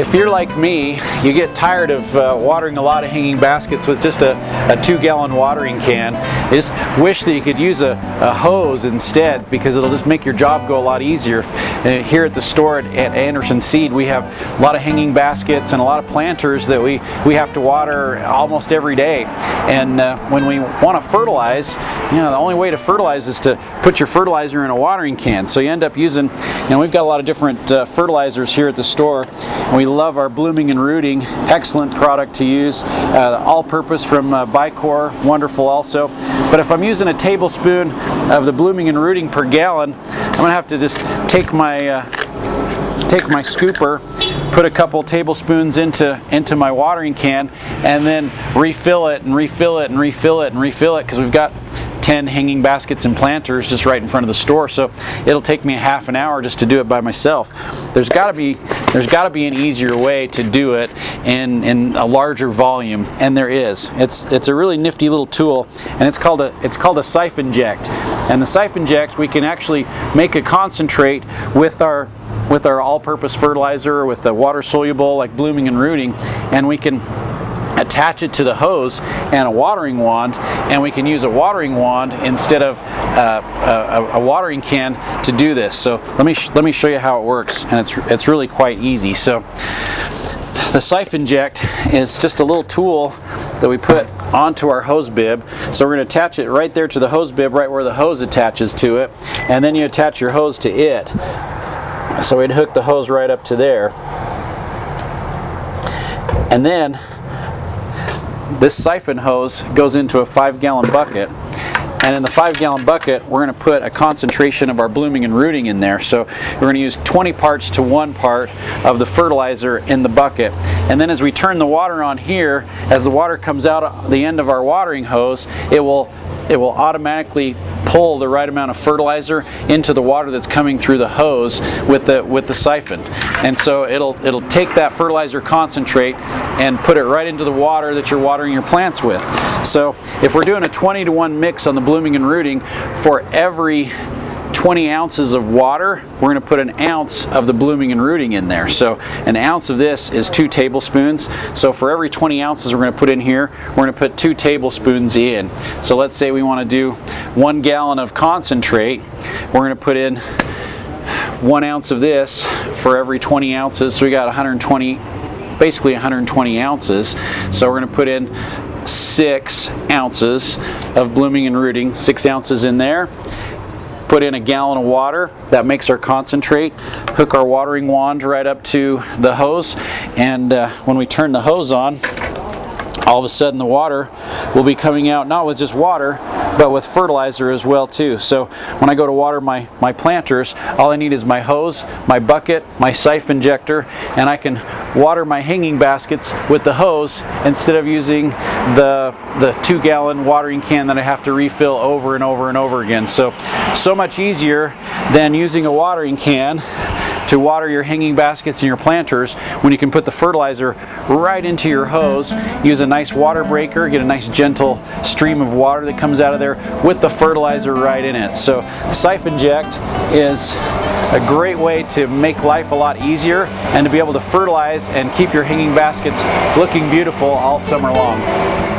If you're like me, you get tired of watering a lot of hanging baskets with just a 2-gallon watering can. You just wish that you could use a hose instead, because it'll just make your job go a lot easier. Here at the store at Anderson Seed, we have a lot of hanging baskets and a lot of planters that we have to water almost every day. And when we want to fertilize, the only way to fertilize is to put your fertilizer in a watering can. So you end up using, we've got a lot of different fertilizers here at the store. We love our Blooming and Rooting, excellent product to use. All-purpose from Bicor, wonderful also. But if I'm using a tablespoon of the Blooming and Rooting per gallon, I'm going to have to just take my scooper, put a couple tablespoons into my watering can, and then refill it and refill it and refill it and refill it, because we've got 10 hanging baskets and planters just right in front of the store. So it'll take me a half an hour just to do it by myself. There's got to be an easier way to do it in a larger volume, and there is. It's a really nifty little tool, and it's called a Syphonject. And the Syphonject, we can actually make a concentrate with our all-purpose fertilizer, or with the water soluble like Blooming and Rooting, and we can attach it to the hose and a watering wand, and we can use a watering wand instead of a watering can to do this. So let me show you how it works, and it's really quite easy. So the Syphonject is just a little tool that we put onto our hose bib. So we're going to attach it right there to the hose bib, right where the hose attaches to it, and then you attach your hose to it. So we'd hook the hose right up to there, and then this siphon hose goes into a 5-gallon bucket, and in the 5-gallon bucket we're going to put a concentration of our Blooming and Rooting in there. So we're going to use 20 parts to 1 part of the fertilizer in the bucket, and then as we turn the water on here, as the water comes out the end of our watering hose, it will automatically pull the right amount of fertilizer into the water that's coming through the hose with the siphon. And so it'll take that fertilizer concentrate and put it right into the water that you're watering your plants with. So if we're doing a 20-to-1 mix on the Blooming and Rooting, for every 20 ounces of water, we're going to put an ounce of the Blooming and Rooting in there. So an ounce of this is 2 tablespoons. So for every 20 ounces we're going to put in here, we're going to put 2 tablespoons in. So let's say we want to do 1 gallon of concentrate. We're going to put in 1 ounce of this for every 20 ounces. So we got 120 ounces. So we're going to put in 6 ounces of Blooming and Rooting, 6 ounces in there. Put in a gallon of water, that makes our concentrate. Hook our watering wand right up to the hose, and when we turn the hose on, all of a sudden the water will be coming out not with just water, but with fertilizer as well too. So when I go to water my planters, all I need is my hose, my bucket, my Syphonjector, and I can water my hanging baskets with the hose instead of using the 2-gallon watering can that I have to refill over and over and over again. So much easier than using a watering can to water your hanging baskets and your planters, when you can put the fertilizer right into your hose, use a nice water breaker, get a nice gentle stream of water that comes out of there with the fertilizer right in it. So Syphonject is a great way to make life a lot easier and to be able to fertilize and keep your hanging baskets looking beautiful all summer long.